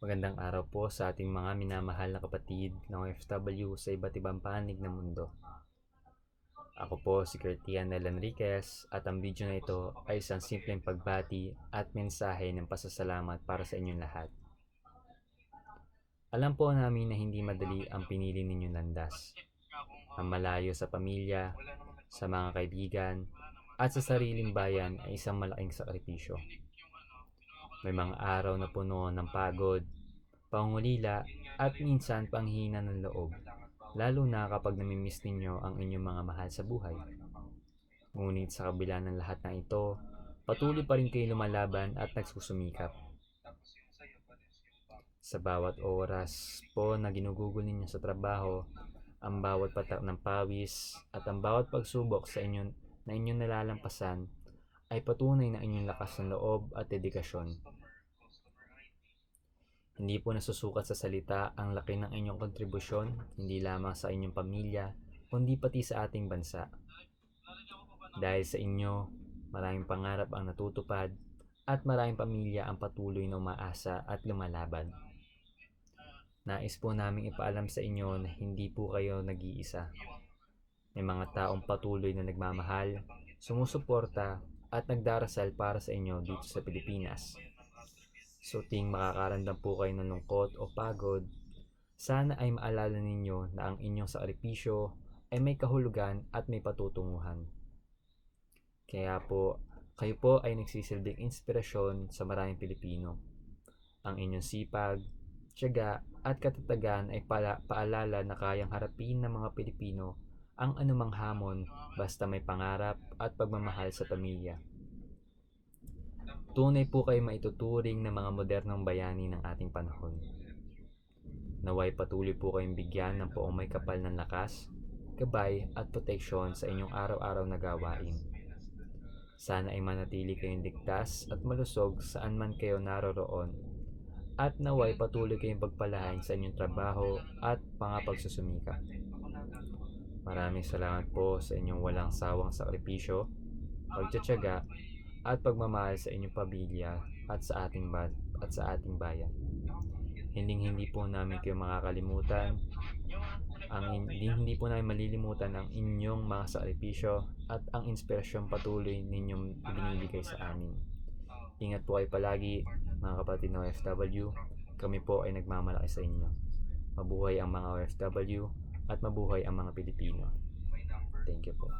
Magandang araw po sa ating mga minamahal na kapatid ng OFW sa iba't ibang panig ng mundo. Ako po si Curtian Nel Enriquez at ang video na ito ay isang simpleng pagbati at mensahe ng pasasalamat para sa inyong lahat. Alam po namin na hindi madali ang pinili ninyong landas. Ang malayo sa pamilya, sa mga kaibigan, at sa sariling bayan ay isang malaking sakripisyo. May mga araw na puno ng pagod, pangungulila, at minsan panghina ng loob, lalo na kapag namimiss ninyo ang inyong mga mahal sa buhay. Ngunit sa kabila ng lahat ng ito, patuloy pa rin kayo lumalaban at nagsusumikap. Sa bawat oras po na ginugugol ninyo sa trabaho, ang bawat patak ng pawis at ang bawat pagsubok sa inyong nalalampasan ay patunay ng inyong lakas ng loob at dedikasyon. Hindi po nasusukat sa salita ang laki ng inyong kontribusyon, hindi lamang sa inyong pamilya, kundi pati sa ating bansa. Dahil sa inyo, maraming pangarap ang natutupad at maraming pamilya ang patuloy na umaasa at lumalaban. Nais po naming ipaalam sa inyo na hindi po kayo nag-iisa. May mga taong patuloy na nagmamahal, sumusuporta at nagdarasal para sa inyo dito sa Pilipinas. So ting makakaramdam po kayo ng lungkot o pagod, sana ay maalala ninyo na ang inyong sakripisyo ay may kahulugan at may patutunguhan. Kaya po, kayo po ay nagsisilbing inspirasyon sa maraming Pilipino. Ang inyong sipag, tiyaga at katatagan ay paalala na kayang harapin ng mga Pilipino ang anumang hamon basta may pangarap at pagmamahal sa pamilya. Tunay po kayo maituturing na mga modernong bayani ng ating panahon. Naway patuloy po kayong bigyan ng poong may kapal ng lakas, gabay at proteksyon sa inyong araw-araw na gawain. Sana ay manatili kayong ligtas at malusog saan man kayo naroroon, at naway patuloy kayong pagpalain sa inyong trabaho at mga pagsusumikap. Maraming salamat po sa inyong walang sawang sakripisyo, pagtitiyaga at pagmamahal sa inyong pamilya at sa ating bayan. Hindi po namin kayo makakalimutan. Hindi po namin malilimutan ang inyong mga sakripisyo at ang inspirasyon patuloy ninyong ibinibigay sa amin. Ingat po kayo palagi, mga kapatid ng OFW. Kami po ay nagmamalaki sa inyo. Mabuhay ang mga OFW at mabuhay ang mga Pilipino. Thank you po.